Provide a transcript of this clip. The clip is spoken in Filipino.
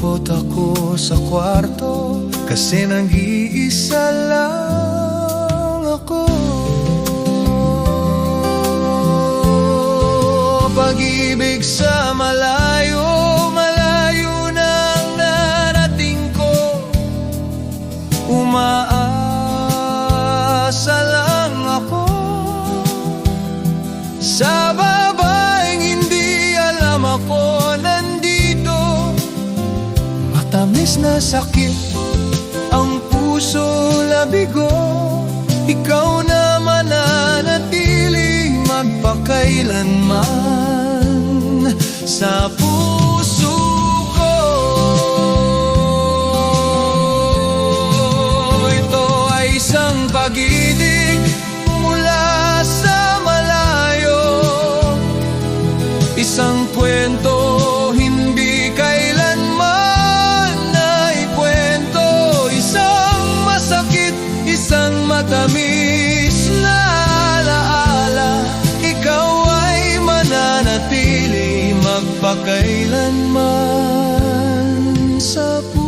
Malungkot ako sa kwarto kasi nag-iisa lang ako. Pag-ibig sa malayo, malayo nang narating ko. Umaasa lang ako sa babaeng hindi alam ako nandito. Matamis na sakit ang puso labigo. Ikaw na mananatili magpakailanman sa puso ko. Ito ay isang pag-ibig mula sa malayo, isang kwento hindi kailanman naikwento, isang masakit, isang matamis na alaala. Ikaw ay mananatili magpakailanman sa puso.